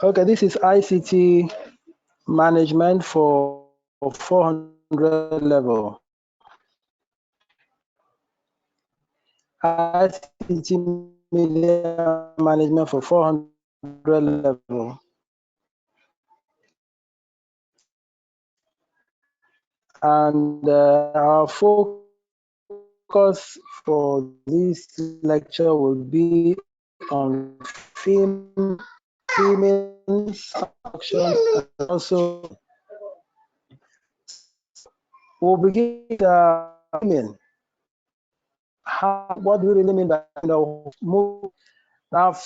Okay, this is ICT management for 400 level. ICT media management for 400 level. And our focus for this lecture will be on filming, action, and also. So we'll begin with filming. What do we really mean by movie? Now,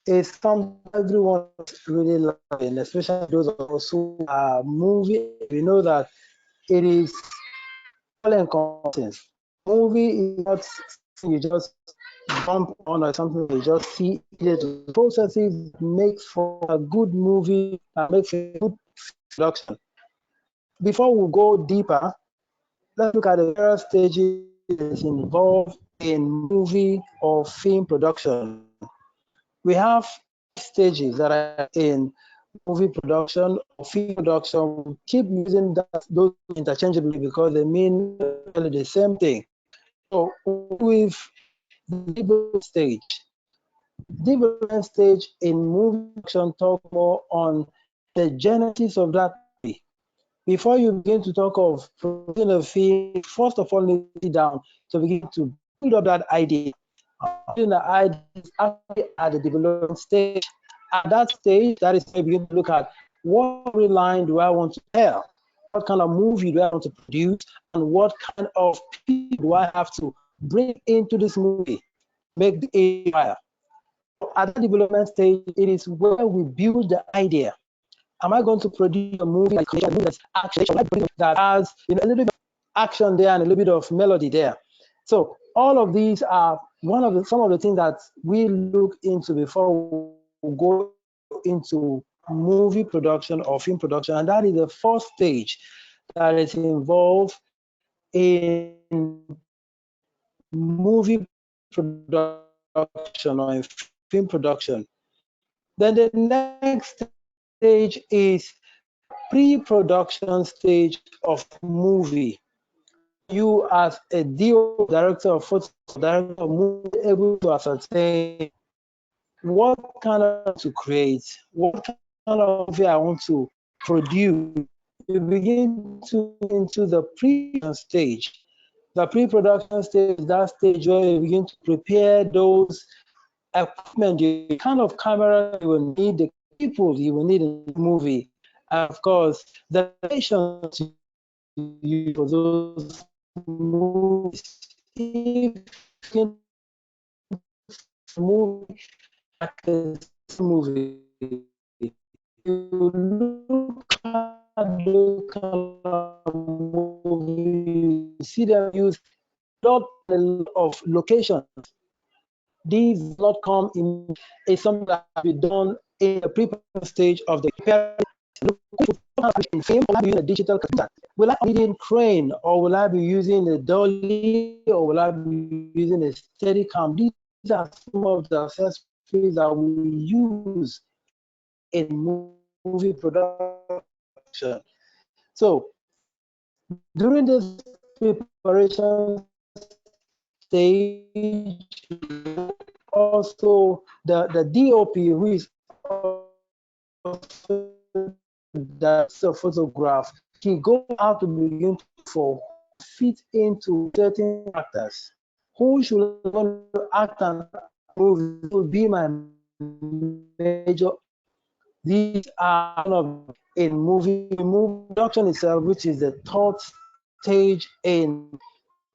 it's something everyone really loving, especially those of us who are movie. We know that it is all encompassing. Movie is not something you just jump on or something you just see. The processes make for a good movie and make for a good production. Before we go deeper, let's look at the various stages involved in movie or film production. We have stages that are in movie production or film production. We keep using those interchangeably because they mean the same thing. So with the development stage in movie production talk more on the genesis of that movie. Before you begin to talk of producing a film, first of all, you need to sit down to begin to build up that idea. Building the idea is actually at the development stage. At that stage, that is where you begin to look at what storyline do I want to tell? What kind of movie do I want to produce? And what kind of people do I have to bring into this movie? Make it fire. At the development stage, it is where we build the idea. Am I going to produce a movie that's action that has a little bit of action there and a little bit of melody there? So all of these are some of the things that we look into before we go into movie production or film production, and that is the first stage that is involved in movie production or in film production. Then the next stage is pre-production stage of movie. You as a DO, director of photo, director of movie, able to ascertain what kind of to create, what kind of movie I want to produce. You begin to into the pre-production stage. The pre-production stage is that stage where you begin to prepare those equipment, the kind of camera you will need, the people you will need in the movie, and of course, the patience you for those movies. If you movie like a movie, you look at those kind of movies, you see them use a lot of locations. These not come in is something that has been done in the pre-production stage of the in film. Will I be using a digital computer? Will I be using crane, or will I be using a dolly, or will I be using a Steadicam? These are some of the accessories that we use in movie production. So during this preparation stage, also the DOP, who is the photograph, he goes out to begin for fit into certain actors. Who should want to act and movie will be my major. These are one of in movie production itself, which is the third stage in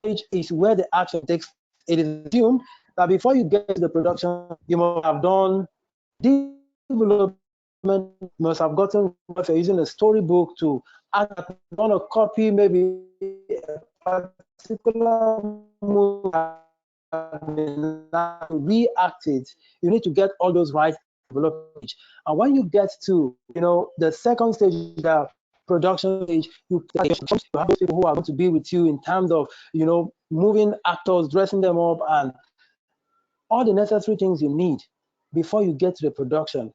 stage is where the action takes. It is assumed that before you get to the production, you must have done development, must have gotten if you're using a storybook to act on a copy, maybe a particular movie react it. You need to get all those right development. And when you get to the second stage, the production stage, you have those people who are going to be with you in terms of moving actors, dressing them up, and all the necessary things you need before you get to the production.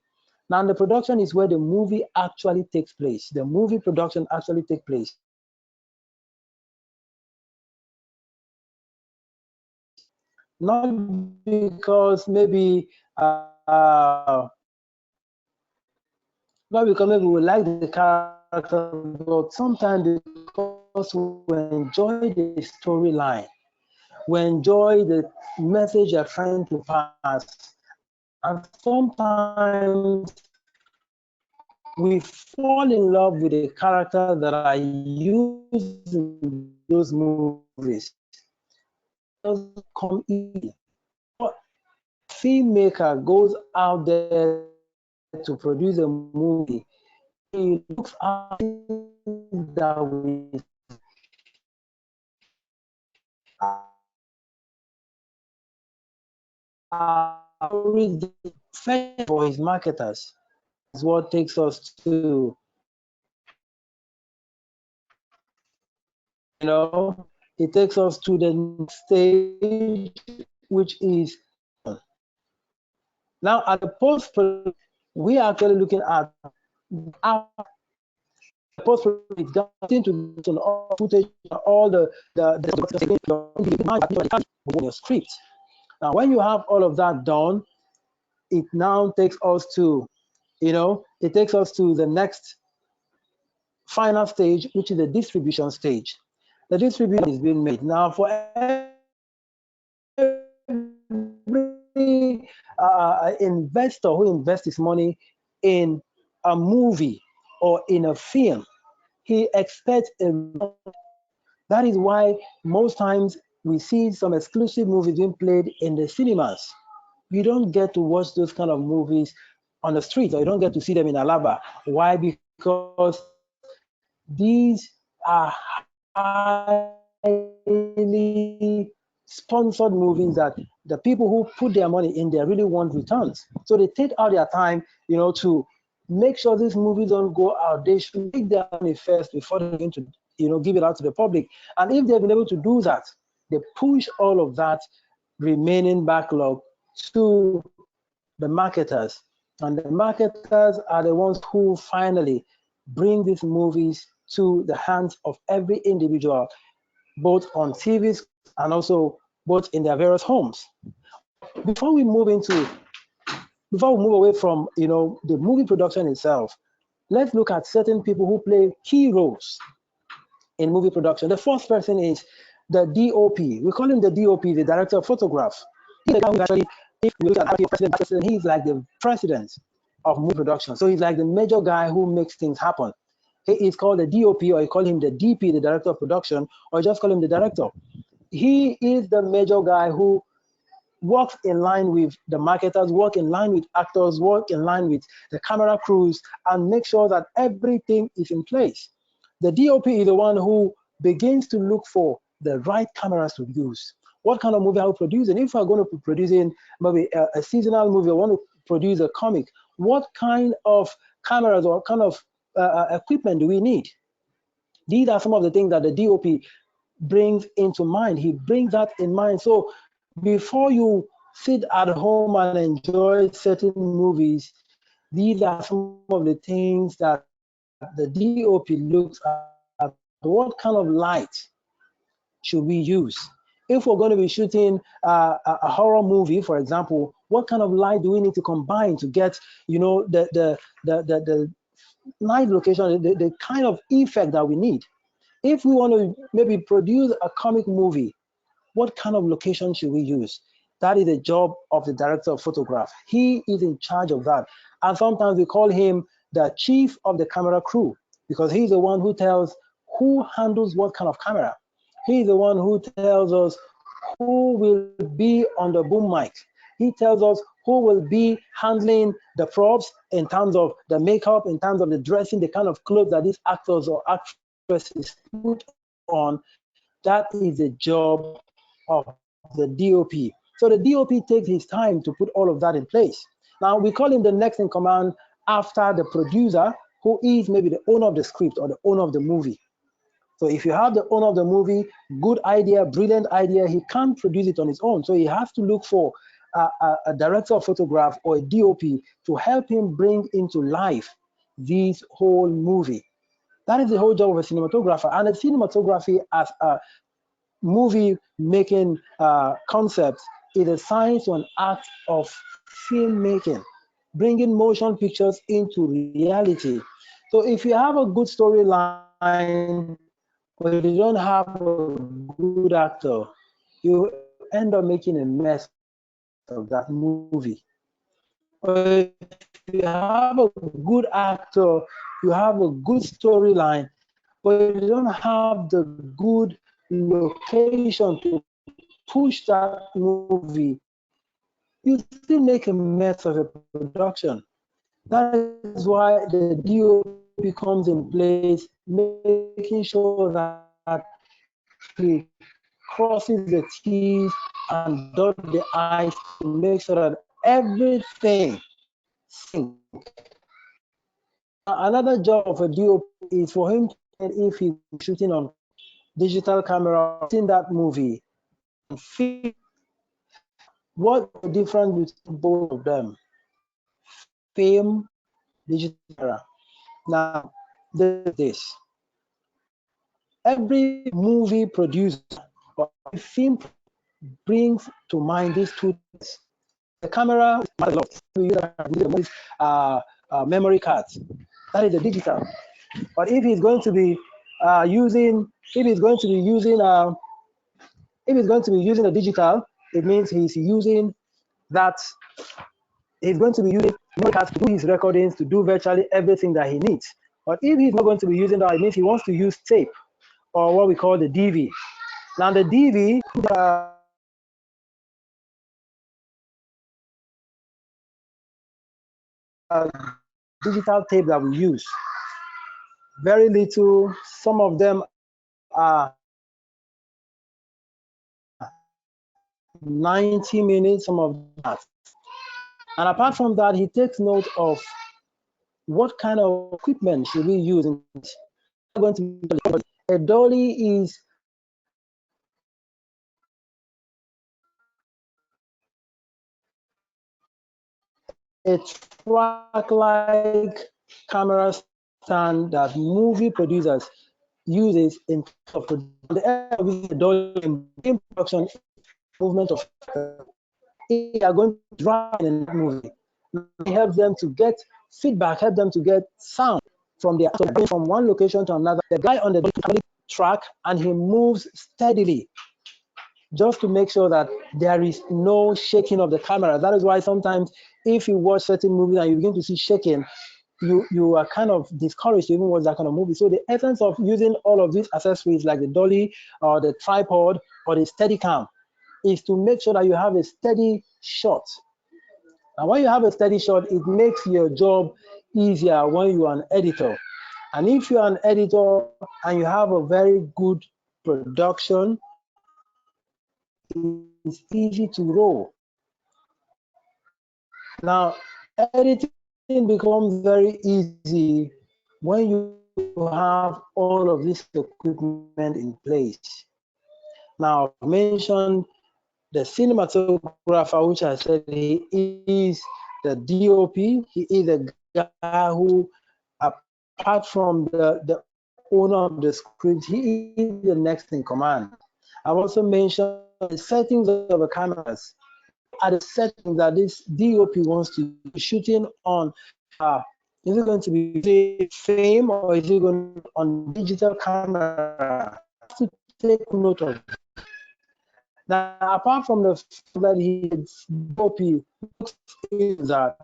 Now, the production is where the movie actually takes place. The movie production actually takes place. Not because maybe not because maybe we like the character, but sometimes because we enjoy the storyline, we enjoy the message you're trying to pass, and sometimes we fall in love with the character that are used in those movies. It doesn't come easy. A filmmaker goes out there to produce a movie, he looks at things that we are for his marketers. Is what takes us to, it takes us to the next stage, which is now at the post production. We are actually looking at post production, getting to all footage, all the your script. Now, when you have all of that done, it now takes us to, it takes us to the next final stage, which is the distribution stage. The distribution is being made. Now, for every investor who invests his money in a movie or in a film, he expects a. That is why most times we see some exclusive movies being played in the cinemas. You don't get to watch those kind of movies on the street, or you don't get to see them in Alaba. Why? Because these are highly sponsored movies that the people who put their money in there really want returns. So they take out their time, to make sure these movies don't go out. They should make their money first before they're going to, give it out to the public. And if they've been able to do that, they push all of that remaining backlog to the marketers. And the marketers are the ones who finally bring these movies to the hands of every individual, both on TVs and also both in their various homes. Before we move away from, the movie production itself, let's look at certain people who play key roles in movie production. The first person is the DOP. We call him the DOP, the director of photograph. He's the guy who actually, if we look at president, he's like the president of movie production. So he's like the major guy who makes things happen. He is called the DOP, or you call him the DP, the director of production, or just call him the director. He is the major guy who works in line with the marketers, work in line with actors, work in line with the camera crews, and make sure that everything is in place. The DOP is the one who begins to look for the right cameras to use. What kind of movie are we producing? If we're going to be producing maybe a seasonal movie, I want to produce a comic, what kind of cameras or kind of equipment do we need? These are some of the things that the DOP brings into mind. He brings that in mind. So before you sit at home and enjoy certain movies, these are some of the things that the DOP looks at. What kind of light should we use? If we're going to be shooting a horror movie, for example, what kind of light do we need to combine to get, the night location, the kind of effect that we need? If we want to maybe produce a comic movie, what kind of location should we use? That is the job of the director of photograph. He is in charge of that. And sometimes we call him the chief of the camera crew, because he's the one who tells who handles what kind of camera. He's the one who tells us who will be on the boom mic. He tells us who will be handling the props in terms of the makeup, in terms of the dressing, the kind of clothes that these actors or actresses put on. That is the job of the DOP. So the DOP takes his time to put all of that in place. Now we call him the next in command after the producer, who is maybe the owner of the script or the owner of the movie. So if you have the owner of the movie, good idea, brilliant idea, he can't produce it on his own. So he has to look for a director of photograph or a DOP to help him bring into life this whole movie. That is the whole job of a cinematographer. And a cinematography as a movie making concept is a science or an art of filmmaking, bringing motion pictures into reality. So if you have a good storyline, but you don't have a good actor, you end up making a mess of that movie. Or if you have a good actor, you have a good storyline, but you don't have the good location to push that movie, you still make a mess of a production. That is why the DOP comes in place, making sure that he crosses the T's and dots the I's to make sure that everything syncs. Another job of a DOP is for him, if he's shooting on digital camera, in that movie, film. What the difference between both of them? Film, digital camera. Now, this. Every movie producer or film brings to mind these two things. The camera, memory cards. That is the digital. But if he's going to be using the digital, it means he's using that. He's going to be using memory cards to do his recordings, to do virtually everything that he needs. But if he's not going to be using that, it means he wants to use tape, or what we call the DV. Now the DV, digital tape that we use. Very little, some of them are 90 minutes, some of that. And apart from that, he takes note of what kind of equipment should we use. Going to be a dolly is a track-like camera stand that movie producers uses in the dolly in production movement of they are going to drive in that movie. It helps them to get feedback, help them to get sound from the actor from one location to another. The guy on the track and he moves steadily, just to make sure that there is no shaking of the camera. That is why sometimes if you watch certain movies and you begin to see shaking, you are kind of discouraged to even watch that kind of movie. So the essence of using all of these accessories like the dolly or the tripod or the Steadicam is to make sure that you have a steady shot. And when you have a steady shot, it makes your job easier when you are an editor. And if you are an editor and you have a very good production, it's easy to roll. Now, editing becomes very easy when you have all of this equipment in place. Now, I've mentioned the cinematographer, which I said he is the DOP. He is the guy who, apart from the owner of the script, he is the next in command. I've also mentioned the settings of the cameras. Are the settings that this DOP wants to be shooting on? Is it going to be film or is it going to be on digital camera? To take note of. Now, apart from the fact that his DOP looks that,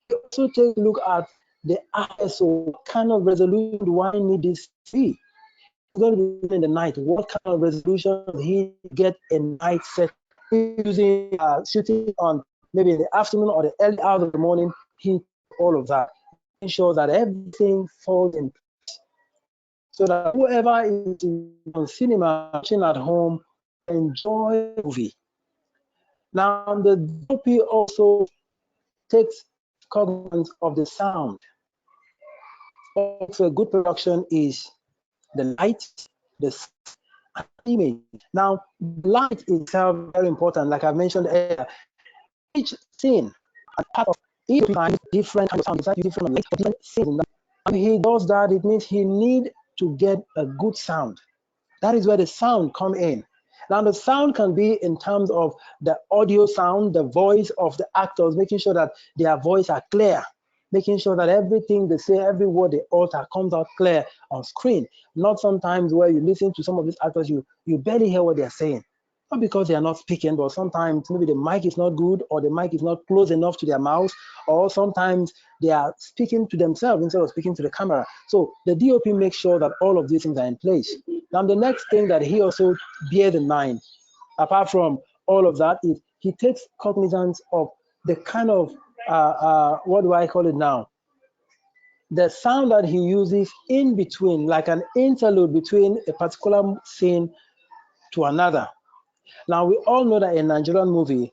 he also take a look at the ISO. What kind of resolution do I need this to see? It's going to be in the night. What kind of resolution does he get a night set? Using shooting on maybe in the afternoon or the early hours of the morning, he all of that, ensure that everything falls in place, so that whoever is on cinema watching at home enjoy the movie. Now the DOP also takes cognizance of the sound. Also, a good production is the light, the image. Now, light itself is very important. Like I mentioned earlier, each scene and part of each different kind of sound, different light, different scenes. And he does that, it means he need to get a good sound. That is where the sound come in. Now the sound can be in terms of the audio sound, the voice of the actors, making sure that their voice are clear, making sure that everything they say, every word they utter comes out clear on screen. Not sometimes where you listen to some of these actors, you barely hear what they're saying. Not because they are not speaking, but sometimes maybe the mic is not good, or the mic is not close enough to their mouth, or sometimes they are speaking to themselves instead of speaking to the camera. So the DOP makes sure that all of these things are in place. Now, the next thing that he also bears in mind, apart from all of that, is he takes cognizance of the kind of, what do I call it now? The sound that he uses in between, like an interlude between a particular scene to another. Now, we all know that in a Nigerian movie,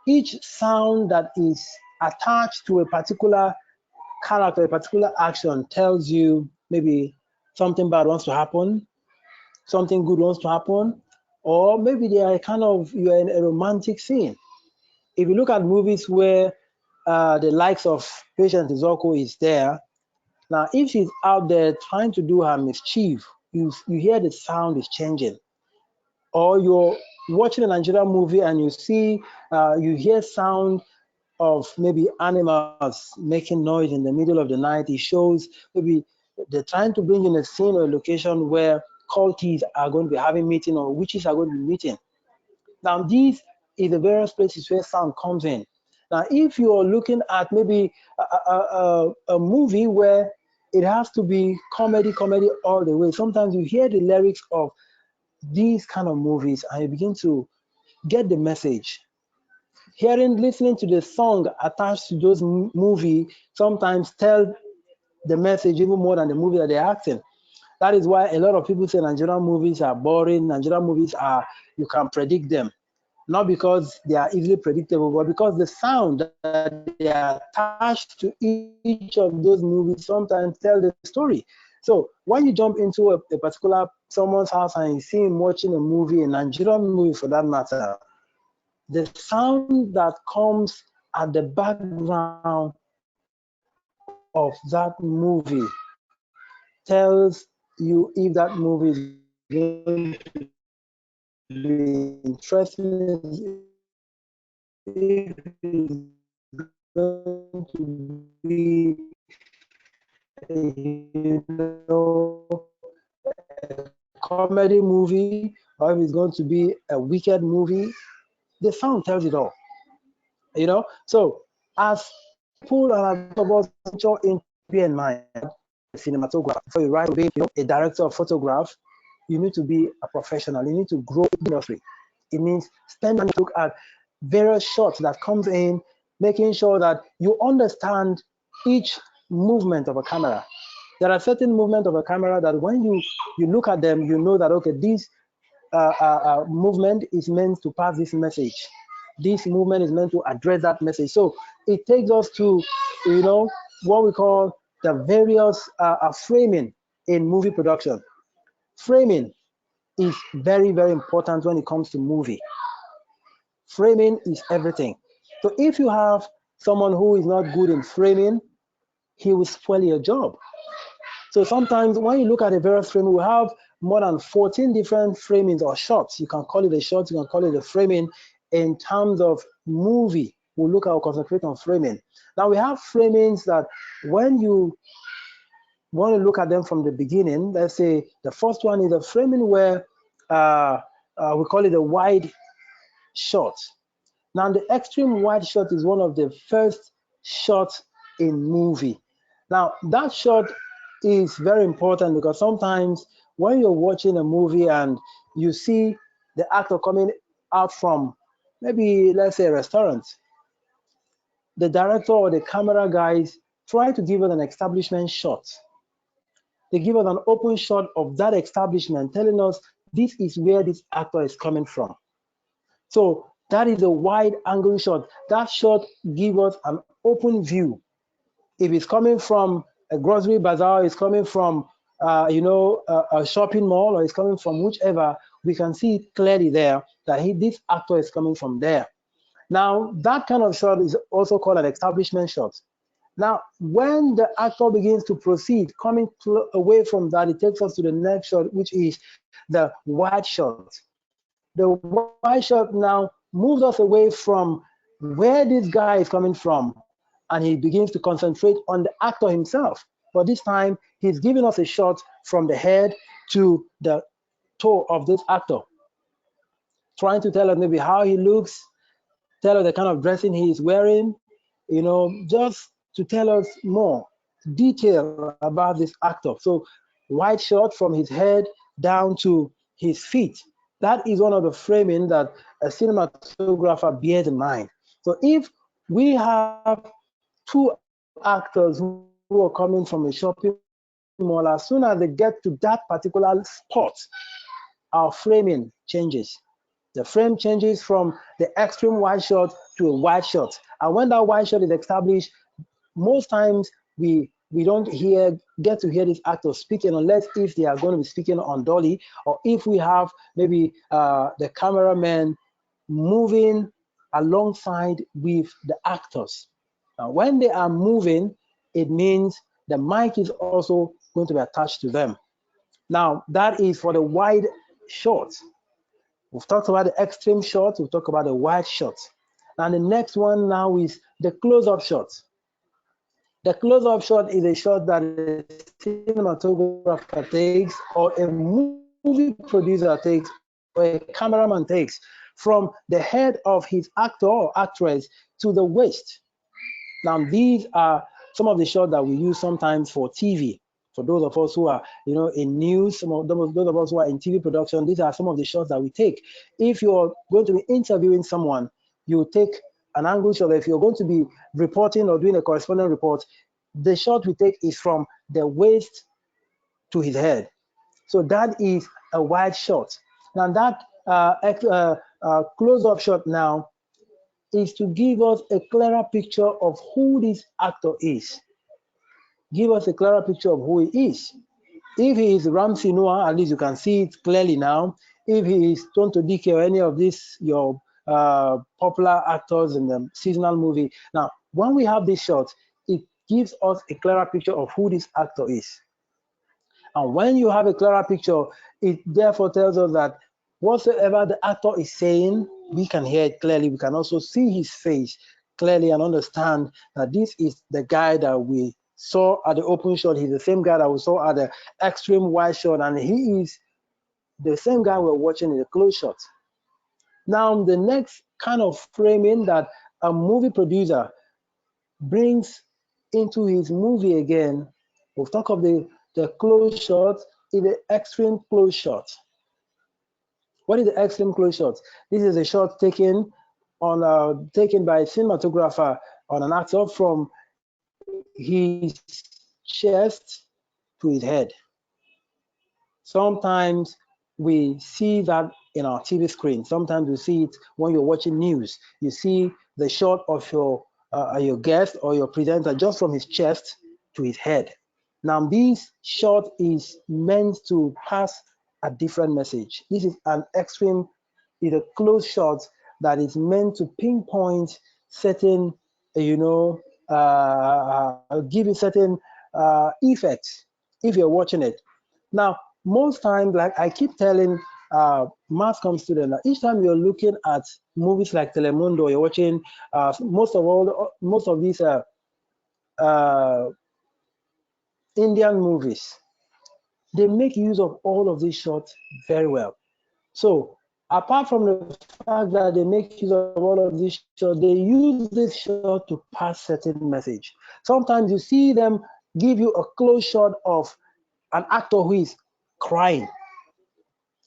each sound that is attached to a particular character, a particular action, tells you maybe something bad wants to happen, something good wants to happen, or maybe they are you're in a romantic scene. If you look at movies where the likes of Patience Izoko is there, now if she's out there trying to do her mischief, you hear the sound is changing. Or you're watching a Nigerian movie and you see, you hear sound of maybe animals making noise in the middle of the night. It shows maybe they're trying to bring in a scene or a location where cultists are going to be having meeting, or witches are going to be meeting. Now, these is the various places where sound comes in. Now, if you're looking at maybe a movie where it has to be comedy all the way, sometimes you hear the lyrics of these kind of movies and you begin to get the message. Listening to the song attached to those movie sometimes tell the message even more than the movie that they're acting. That is why a lot of people say Nigerian movies are boring. Nigerian movies you can predict them. Not because they are easily predictable, but because the sound that they are attached to each of those movies sometimes tell the story. So when you jump into a particular someone's house and you see him watching a movie, a Nigerian movie for that matter, the sound that comes at the background of that movie tells you if that movie is going to be interesting, if it's going to be, a comedy movie, or if it's going to be a wicked movie. The sound tells it all. So as people and of us in bear in mind, a cinematographer, before you write to be a director of photograph, you need to be a professional. You need to grow in the industry. It means spend and look at various shots that comes in, making sure that you understand each movement of a camera. There are certain movements of a camera that when you look at them, you know that, okay, this movement is meant to pass this message. This movement is meant to address that message. So it takes us to, what we call the various framing in movie production. Framing is very, very important when it comes to movie. Framing is everything. So if you have someone who is not good in framing, he will spoil your job. So sometimes when you look at a various framing, we have more than 14 different framings or shots. You can call it a shot, you can call it a framing. In terms of movie, we'll concentrate on framing. Now we have framings that when you want to look at them from the beginning, let's say the first one is a framing where we call it a wide shot. Now the extreme wide shot is one of the first shots in movie. Now that shot is very important because sometimes when you're watching a movie and you see the actor coming out from maybe, let's say, a restaurant, the director or the camera guys try to give us an establishment shot. They give us an open shot of that establishment, telling us this is where this actor is coming from. So that is a wide angle shot. That shot gives us an open view. If it's coming from a grocery bazaar, it's coming from a shopping mall, or it's coming from whichever, we can see it clearly there that this actor is coming from there. Now, that kind of shot is also called an establishment shot. Now, when the actor begins to proceed, coming away from that, it takes us to the next shot, which is the wide shot. The wide shot now moves us away from where this guy is coming from, and he begins to concentrate on the actor himself. But this time, he's giving us a shot from the head to the toe of this actor, trying to tell us maybe how he looks, tell us the kind of dressing he is wearing, just to tell us more detail about this actor. So wide shot from his head down to his feet. That is one of the framing that a cinematographer bears in mind. So if we have two actors who are coming from a shopping mall, as soon as they get to that particular spot, our framing changes. The frame changes from the extreme wide shot to a wide shot. And when that wide shot is established, most times we don't get to hear these actors speaking, unless if they are going to be speaking on dolly, or if we have maybe the cameraman moving alongside with the actors. Now, when they are moving, it means the mic is also going to be attached to them. Now, that is for the wide shot. We've talked about the extreme shot, we've talked about the wide shot. And the next one now is the close-up shot. The close-up shot is a shot that a cinematographer takes, or a movie producer takes, or a cameraman takes, from the head of his actor or actress to the waist. Now, these are some of the shots that we use sometimes for TV. For those of us who are, in news, those of us who are in TV production, these are some of the shots that we take. If you're going to be interviewing someone, you take an angle shot. If you're going to be reporting or doing a correspondent report, the shot we take is from the waist to his head. So that is a wide shot. Now that close-up shot now is to give us a clearer picture of who this actor is. Give us a clearer picture of who he is. If he is Ramsey Nouah, at least you can see it clearly now. If he is Tonto Dike or any of these your popular actors in the seasonal movie, now when we have this shot, it gives us a clearer picture of who this actor is. And when you have a clearer picture, it therefore tells us that whatsoever the actor is saying, we can hear it clearly. We can also see his face clearly and understand that this is the guy that we saw at the open shot. He's the same guy that we saw at the extreme wide shot, and he is the same guy we're watching in the close shot. Now, the next kind of framing that a movie producer brings into his movie again, we'll talk of the close shot, is the extreme close shot. What is the extreme close shot? This is a shot taken by a cinematographer on an actor from his chest to his head. Sometimes we see that in our TV screen. Sometimes we see it when you're watching news. You see the shot of your guest or your presenter just from his chest to his head. Now, this shot is meant to pass a different message. This is an extreme, is a close shot that is meant to pinpoint certain, give you certain effects if you're watching it. Now, most times, like I keep telling mass comm students, each time you're looking at movies like Telemundo, you're watching most of these Indian movies, they make use of all of these shots very well. So apart from the fact that they make use of all of these shots, they use this shot to pass certain message. Sometimes you see them give you a close shot of an actor who is crying.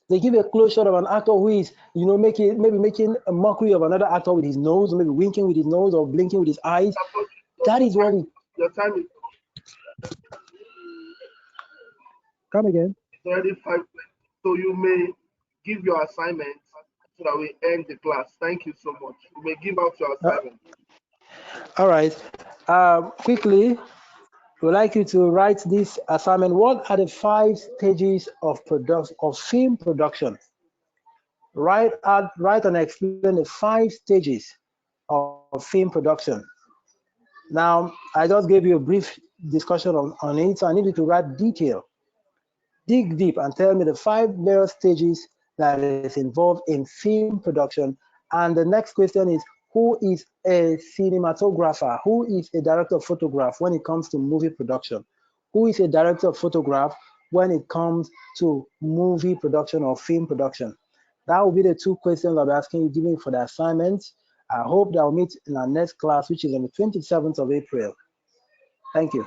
They give you a close shot of an actor who is, maybe making a mockery of another actor with his nose, maybe winking with his nose or blinking with his eyes. That is what your time is. Come again. It's already 5 minutes, so you may give your assignment so that we end the class. Thank you so much. You may give out your assignment. All right. Quickly, we'd like you to write this assignment. What are the 5 stages of film production? Write and explain the 5 stages of film production. Now, I just gave you a brief discussion on it, so I need you to write detail. Dig deep and tell me the 5 various stages that is involved in film production. And the next question is, who is a cinematographer? Who is a director of photograph when it comes to movie production? Who is a director of photograph when it comes to movie production or film production? That will be the 2 questions I'll be asking you, giving for the assignment. I hope that we'll meet in our next class, which is on the 27th of April. Thank you.